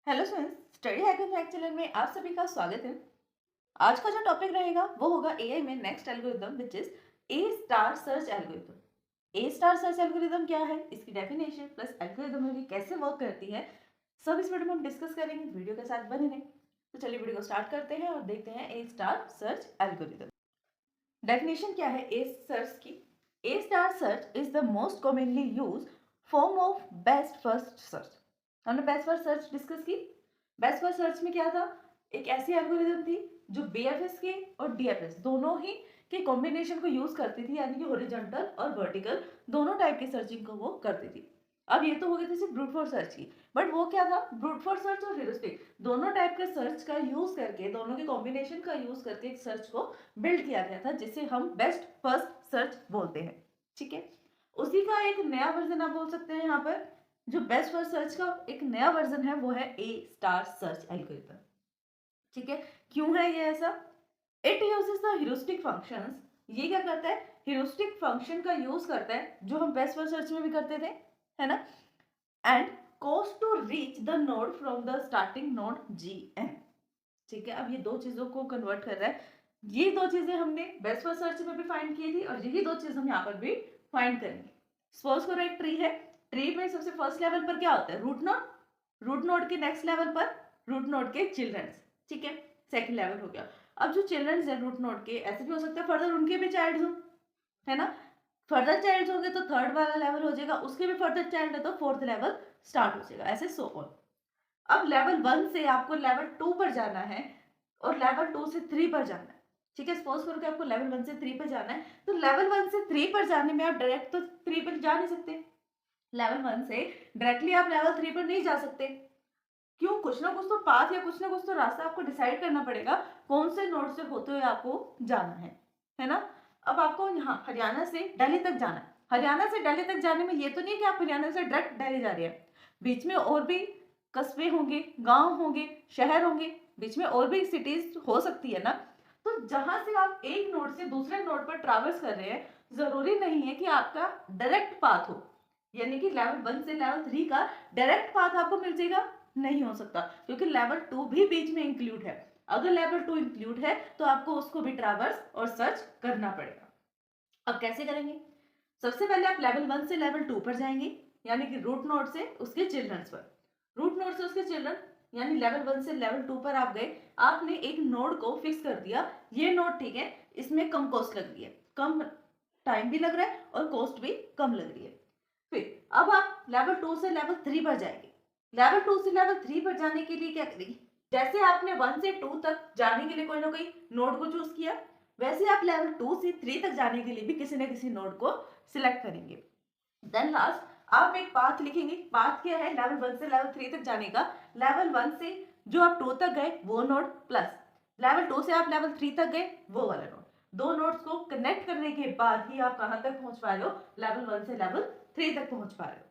Hello students, study hacker fact channel में आप सभी का स्वागत है। आज का जो टॉपिक रहेगा वो होगा एआई में next algorithm which is a star search algorithm. A star search algorithm क्या है, इसकी डेफिनेशन प्लस एल्गोरिथम में भी कैसे वर्क करती है, सब इस वीडियो में हम डिस्कस करेंगे। वीडियो के साथ बने रहें। तो चलिए वीडियो को स्टार्ट करते हैं और देखते हैं A star search algorithm. Definition क्या है ए सर्च की। A star search is the most commonly use form of best first search. हमने बेस्ट फर्स्ट सर्च डिस्कस की। बेस्ट फर्स्ट सर्च में क्या था, एक ऐसी एल्गोरिथम थी जो बीएफएस के और डीएफएस दोनों ही के कॉम्बिनेशन को यूज करती थी, यानी कि हॉरिजॉन्टल और वर्टिकल दोनों टाइप की सर्चिंग को वो करती थी। अब ये तो हो गई थी सिर्फ ब्रूट फोर्स सर्च की, बट वो क्या था, ब्रूट फोर्स सर्च और ह्यूरिस्टिक दोनों टाइप के सर्च का यूज करके, दोनों के कॉम्बिनेशन का यूज करके एक सर्च को बिल्ड किया गया था जिसे हम बेस्ट फर्स्ट सर्च बोलते हैं। ठीक है, उसी का एक नया वर्जन आप बोल सकते हैं। यहाँ पर जो बेस्ट फर्स्ट सर्च का एक नया वर्जन है वो है ए स्टार सर्च एल्गोरिथम। ठीक है, क्यों है ये ऐसा? It uses the heuristic functions. ये क्या करता है, ह्यूरिस्टिक फंक्शन का यूज करता है जो हम बेस्ट फर्स्ट सर्च में भी करते थे, है ना। And cost to reach the node from the starting node g n. ठीक है, अब ये दो चीजों को कन्वर्ट कर रहा है। ये दो चीजें हमने बेस्ट फर्स्ट सर्च में भी फाइंड की थी और यही दो चीज हम यहाँ पर भी फाइंड करेंगे। सपोज करो एक ट्री है, ट्री में सबसे फर्स्ट लेवल पर क्या होता है, रूट नोड। रूट नोड के नेक्स्ट लेवल पर रूट नोड के चिल्ड्रंस। ठीक है, सेकंड लेवल हो गया। अब जो चिल्ड्रंस है रूट नोड के, ऐसे भी हो सकता है फर्दर उनके भी चाइल्ड हो, है ना। फर्दर चाइल्ड होंगे तो थर्ड वाला लेवल हो जाएगा, उसके भी फर्दर चाइल्ड है तो फोर्थ लेवल स्टार्ट हो जाएगा, ऐसे सो ऑन। अब लेवल 1 से आपको लेवल 2 पर जाना है और लेवल 2 से 3 पर जाना है। ठीक है, सपोज करो कि आपको लेवल 1 से 3 पर जाना है, तो लेवल 1 से 3 पर जाने में आप डायरेक्ट तो 3 पर जा नहीं सकते। लेवल 1 से डायरेक्टली आप लेवल 3 पर नहीं जा सकते। क्यों? कुछ ना कुछ तो पाथ या कुछ ना कुछ तो रास्ता आपको डिसाइड करना पड़ेगा, कौन से नोड से होते हुए आपको जाना है ना। अब आपको यहाँ हरियाणा से दिल्ली तक जाना है। हरियाणा से दिल्ली तक जाने में ये तो नहीं है कि आप हरियाणा से डायरेक्ट दिल्ली जा रहे हैं, बीच में और भी कस्बे होंगे, गांव होंगे, शहर होंगे, बीच में और भी सिटीज हो सकती है ना। तो जहां से आप एक नोड से दूसरे नोड पर ट्रैवल्स कर रहे हैं, जरूरी नहीं है कि आपका डायरेक्ट पाथ हो, यानी कि लेवल 1 से लेवल 3 का डायरेक्ट पाथ आपको मिल जाएगा, नहीं हो सकता, क्योंकि लेवल 2 भी बीच में इंक्लूड है। अगर लेवल 2 इंक्लूड है तो आपको उसको भी ट्रैवर्स और सर्च करना पड़ेगा। अब कैसे करेंगे? सबसे पहले आप लेवल 1 से लेवल 2 पर जाएंगे, यानी कि रूट नोड से उसके चिल्ड्रंस पर। रूट नोड से उसके चिल्ड्रन, यानी लेवल 1 से लेवल 2 पर आप गए, आपने एक नोड को फिक्स कर दिया, ये नोड ठीक है, इसमें कम कॉस्ट लग रही है, कम टाइम भी लग रहा है और कॉस्ट भी कम लग रही है। फिर अब आप लेवल 2 से लेवल 3 पर जाएंगे। लेवल 2 से लेवल 3 पर जाने के लिए क्या करेंगे, जैसे आपने 1 से 2 तक जाने के लिए कोई ना कोई नोड को चूज किया, वैसे आप लेवल 2 से 3 तक जाने के लिए भी किसी न किसी नोड को सिलेक्ट करेंगे। देन लास्ट आप एक पाथ लिखेंगे। पाथ क्या है, लेवल 1 से लेवल 3 तक जाने का। लेवल 1 से जो आप 2 तक गए वो नोड, प्लस लेवल 2 से आप लेवल 3 तक गए वो वाला नोड। दो नोड्स को कनेक्ट करने के बाद ही आप कहां तक पहुंच पा रहे हो, लेवल 1 से लेवल 3 तक पहुंच पा रहे हो।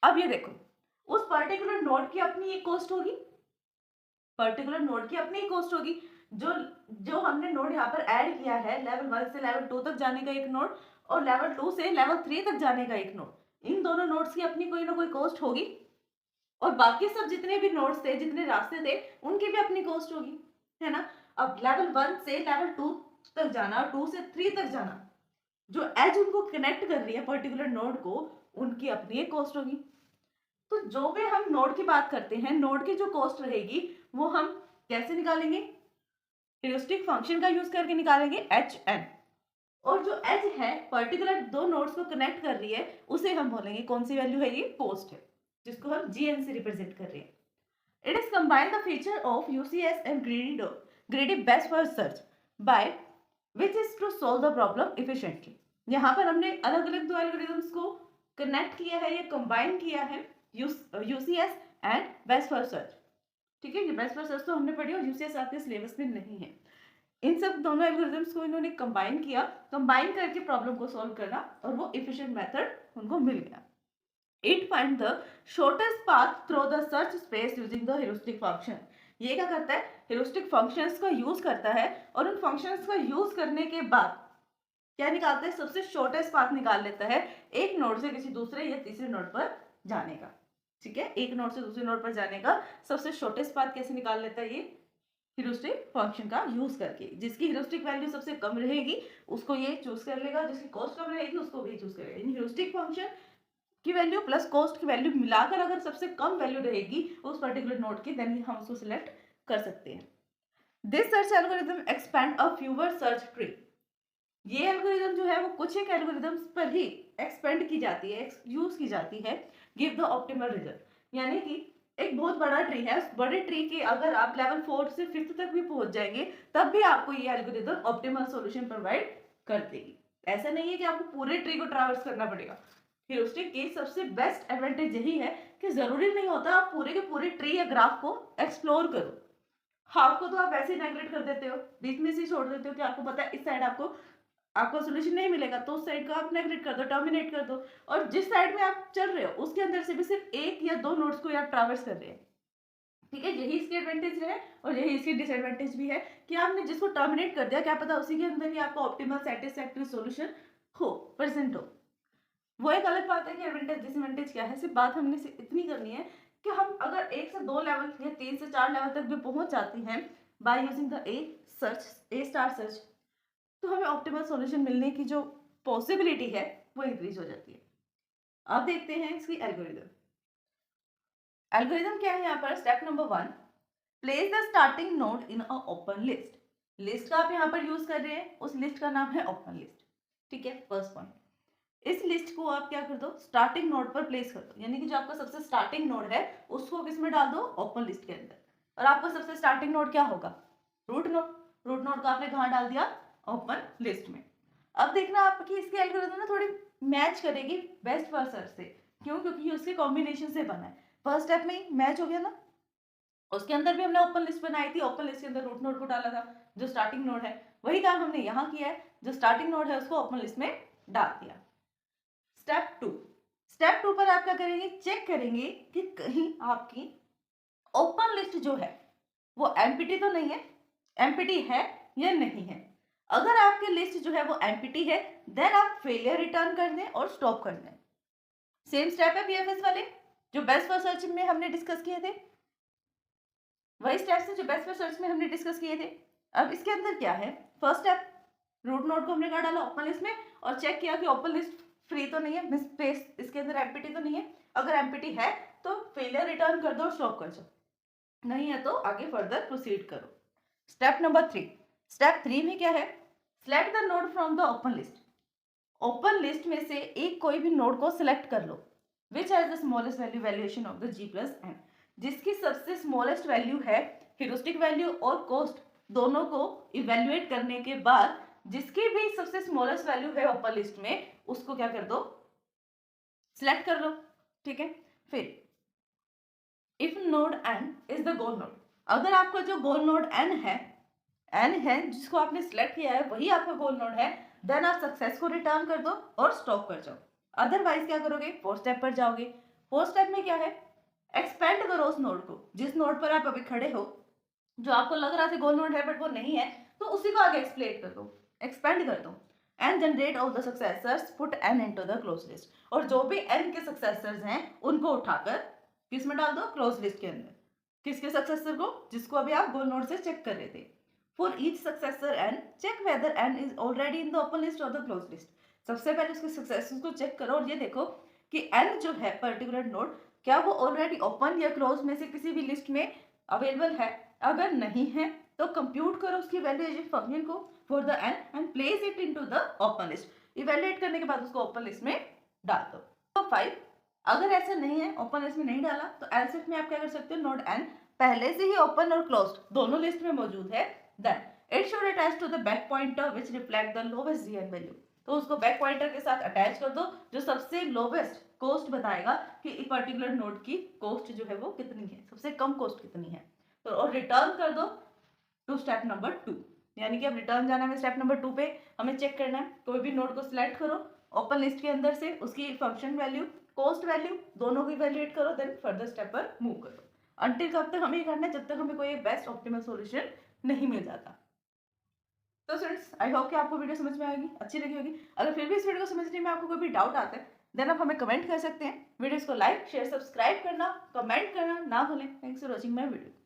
अब ये देखो, उस पर्टिकुलर नोड की अपनी एक कॉस्ट होगी, पर्टिकुलर नोड की अपनी एक कॉस्ट होगी। जो जो हमने नोड यहाँ पर ऐड किया है, लेवल 1 से लेवल 2 तक जाने का एक नोड और लेवल 2 से लेवल 3 तक जाने का एक नोड, इन दोनों नोड्स की अपनी कोई ना कोई कॉस्ट होगी और बाकी सब जितने भी नोड्स थे, जितने रास्ते थे, उनकी भी अपनी कॉस्ट होगी, है ना। अब लेवल 1 से लेवल 2 तक जाना और 2 से 3 तक जाना, जो एज उनको कनेक्ट कर रही है पर्टिकुलर नोड को, उनकी अपनी एक कॉस्ट होगी। तो जो भी हम नोड की बात करते हैं, नोड की जो कॉस्ट रहेगी वो हम कैसे निकालेंगे, ह्यूरिस्टिक फंक्शन का यूज करके निकालेंगे, एच एन। और जो एच है पर्टिकुलर दो नोड्स को कनेक्ट कर रही है, उसे हम बोलेंगे कौन सी वैल्यू है, ये कॉस्ट है, जिसको हम जीएन से रिप्रेजेंट कर रहे हैं। It is combine the feature of UCS and greedy best first search by which is to solve the problem efficiently. यहाँ पर हमने अलग अलग दो एल्गोरिथम्स को कनेक्ट किया है, ये कंबाइन किया है, UCS and best first search. ठीक है, ये बेस्ट फर्स्ट सर्च तो हमने पढ़ी और यूसीएस आपके सिलेबस में नहीं है। इन सब दोनों एल्गोरिथम्स को इन्होंने कंबाइन किया, कंबाइन करके प्रॉब्लम को सॉल्व करना, और वो एफिशिएंट मेथड उनको मिल गया। It find the shortest path through the search space using the heuristic function. ये क्या करता है, ह्यूरिस्टिक फंक्शंस का यूज करता है और उन फंक्शंस का यूज करने के बाद क्या निकालता है, सबसे शॉर्टेस्ट पाथ निकाल लेता है एक नोड से किसी दूसरे या तीसरे नोड पर जाने का। ठीक है, एक नोड से दूसरे नोड पर जाने का सबसे शॉर्टेस्ट पाथ कैसे निकाल लेता है ये, ह्यूरिस्टिक फंक्शन का यूज करके। जिसकी ह्यूरिस्टिक वैल्यू सबसे कम रहेगी उसको ये चूज कर लेगा, जिसकी कॉस्ट कम रहेगी उसको भी चूज करेगा। यानी ह्यूरिस्टिक फंक्शन की वैल्यू प्लस कॉस्ट की वैल्यू मिलाकर अगर सबसे कम वैल्यू रहेगी उस पर्टिकुलर नोड की, देन हम उसको सिलेक्ट कर सकते हैं। This search algorithm expand a fewer search tree. ये एल्गोरिथम जो है वो कुछ एक एल्गोरिथम्स पर ही एक्सपेंड की जाती है, यूज की जाती है, गिव द ऑप्टिमल रिजल्ट। यानी कि एक बहुत बड़ा ट्री है, उस बड़े ट्री के अगर आप लेवल 4 से 5th तक भी पहुंच जाएंगे तब भी आपको ये एल्गोरिथम ऑप्टिमल सॉल्यूशन प्रोवाइड कर देगी। ऐसा नहीं है कि आपको पूरे ट्री को ट्रैवर्स करना पड़ेगा। ह्यूरिस्टिक की सबसे बेस्ट एडवांटेज यही है कि जरूरी नहीं होता आप पूरे के पूरे ट्री या ग्राफ को एक्सप्लोर करो। हाफ को तो आप ऐसे ही नेगलेक्ट कर देते हो, बीच में से छोड़ देते हो कि आपको पता है इस साइड आपको सोल्यूशन नहीं मिलेगा, तो उस साइड को आप नेगलेक्ट कर दो, टर्मिनेट कर दो। और जिस साइड में आप चल रहे हो उसके अंदर से भी सिर्फ एक या दो नोड्स को आप ट्रैवर्स कर रहे हैं। ठीक है, यही इसकी एडवांटेज है और यही इसकी डिसएडवांटेज भी है कि आपने जिसको टर्मिनेट कर दिया, क्या पता उसी के अंदर ही आपको ऑप्टिमल सेटिस्फैक्टरी सॉल्यूशन हो, प्रेजेंट हो। वो एक अलग बात है कि एडवांटेज डिसएडवांटेज क्या है। सिर्फ बात हमने इतनी करनी है कि हम अगर 1 से 2 लेवल या 3 से 4 लेवल तक भी पहुंच जाते हैं by using the A star search, तो हमें ऑप्टिमल सॉल्यूशन मिलने की जो पॉसिबिलिटी है वो इंक्रीज हो जाती है। अब देखते हैं इसकी एल्गोरिथम। एल्गोरिथम क्या है यहाँ पर, step number 1, place the starting node in a open list. List का आप यहाँ पर यूज कर रहे हैं, उस लिस्ट का नाम है ओपन लिस्ट। ठीक है, फर्स्ट पॉइंट, इस लिस्ट को आप क्या कर दो, स्टार्टिंग नोड पर प्लेस कर दो। यानी कि जो आपका सबसे स्टार्टिंग नोड है उसको किस में डाल दो, ओपन लिस्ट के अंदर। और आपका सबसे स्टार्टिंग नोड क्या होगा, रूट नोड। रूट नोड को आपने कहाँ डाल दिया, ओपन लिस्ट में। अब देखना आपकी इसकी एल्गोरिथम ना थोड़ी मैच करेगी बेस्ट फर्स्ट सर्च से। क्यों, क्योंकि उसके कॉम्बिनेशन से बना है। फर्स्ट स्टेप में ही मैच हो गया ना, उसके अंदर भी हमने ओपन लिस्ट बनाई थी, ओपन लिस्ट के अंदर रूट नोड को डाला था जो स्टार्टिंग नोड है। वही काम हमने यहाँ किया है, जो स्टार्टिंग नोड है उसको ओपन लिस्ट में डाल दिया। स्टेप 2, स्टेप 2 पर आप क्या करेंगे, चेक करेंगे कि कहीं आपकी ओपन लिस्ट जो है वो एम्प्टी तो नहीं है, एम्प्टी है या नहीं है। अगर आपकी लिस्ट जो है वो एम्प्टी है देन आप फेलियर रिटर्न कर दें और स्टॉप कर दें। सेम स्टेप है बीएफएस वाले जो बेस्ट फर्स्ट सर्च में हमने डिस्कस किए थे, वही स्टेप्स है जो बेस्ट फर्स्ट सर्च में हमने डिस्कस किए थे। अब इसके अंदर क्या है, फर्स्ट स्टेप, रूट नोड को हमने कहा डाला ओपन लिस्ट में और चेक किया कि ओपन लिस्ट फ्री तो नहीं है, मिस स्पेस इसके अंदर एम्प्टी तो नहीं है। अगर एम्प्टी है तो फेलियर रिटर्न कर दो और स्टॉप कर दो, नहीं है तो आगे फर्दर प्रोसीड करो। स्टेप नंबर 3, स्टेप 3 में क्या है, select the node from the open list. Open list में से एक कोई भी नोड को सिलेक्ट कर लो, which has the smallest value valuation of the G plus N. जिसकी सबसे स्मॉलेस्ट वैल्यू है, ह्यूरिस्टिक वैल्यू और कॉस्ट दोनों को इवेल्युएट करने के बाद जिसकी भी सबसे स्मॉलेस्ट वैल्यू है ओपन लिस्ट में उसको क्या कर दो, सिलेक्ट कर लो। ठीक है, फिर if node n is the goal node, अगर आपका जो गोल नोड एन है जिसको आपने सिलेक्ट किया है वही आपका गोल नोड है, देन आप सक्सेस को रिटर्न कर दो और स्टॉप कर जाओ। अदरवाइज क्या करोगे, फोर्थ स्टेप पर जाओगे। फोर्थ स्टेप में क्या है, एक्सपेंड करो उस नोड को, जिस नोड पर आप अभी खड़े हो, जो आपको लग रहा था गोल नोड है बट वो नहीं है, तो उसी को आगे एक्सप्लेन कर दो, एक्सपेंड कर दो। And generate of the successors put n into the close list. और जो भी एन के सक्सेसर्स हैं उनको उठाकर किस में डाल दो, क्लोज लिस्ट के अंदर। किसके सक्सेसर को, जिसको अभी आप गोल नोड से चेक कर रहे थे। For each successor n check whether n is already in the open list और द क्लोज लिस्ट। सबसे पहले उसके सक्सेसर्स को चेक करो और ये देखो कि एन जो है पर्टिकुलर नोड क्या वो ऑलरेडी ओपन या क्लोज में से किसी भी लिस्ट में अवेलेबल है। अगर नहीं है तो कंप्यूट करो उसकी वैल्यूएशन फंक्शन को for the N and place it into the open list. Evaluate करने के बाद उसको ओपन लिस्ट में डाल दो। तो 5, अगर ऐसा नहीं है, ओपन लिस्ट में नहीं डाला, तो एलसिफ में आप क्या कर सकते हो, नोड एन पहले से ही ओपन और क्लोज्ड दोनों लिस्ट में मौजूद है, then it should attach to the back pointer which reflect the lowest GN value. तो उसको बैक पॉइंटर के साथ अटैच कर दो जो सबसे लोवेस्ट कॉस्ट बताएगा कि एक पर्टिकुलर नोड की कॉस्ट जो है वो कितनी है, सबसे कम कॉस्ट कितनी है। तो और रिटर्न कर दो टू स्टेप नंबर 2। यानी कि अब रिटर्न जाना है स्टेप नंबर 2 पे, हमें चेक करना है कोई भी नोड को सिलेक्ट करो ओपन लिस्ट के अंदर से, उसकी फंक्शन वैल्यू कॉस्ट वैल्यू दोनों को इवैल्यूएट करो, देन फर्दर स्टेप पर मूव करो। अंटिल कब तक हमें करना है, जब तक हमें कोई बेस्ट ऑप्टिमल सॉल्यूशन नहीं मिल जाता। तो फ्रेंड्स आई होप कि आपको वीडियो समझ में आएगी, अच्छी लगी होगी। अगर फिर भी इस वीडियो को समझने में आपको कोई भी डाउट आता है देन आप हमें कमेंट कर सकते हैं। वीडियोज़ को लाइक, शेयर, सब्सक्राइब करना, कमेंट करना ना भूलें। Thanks for watching my video.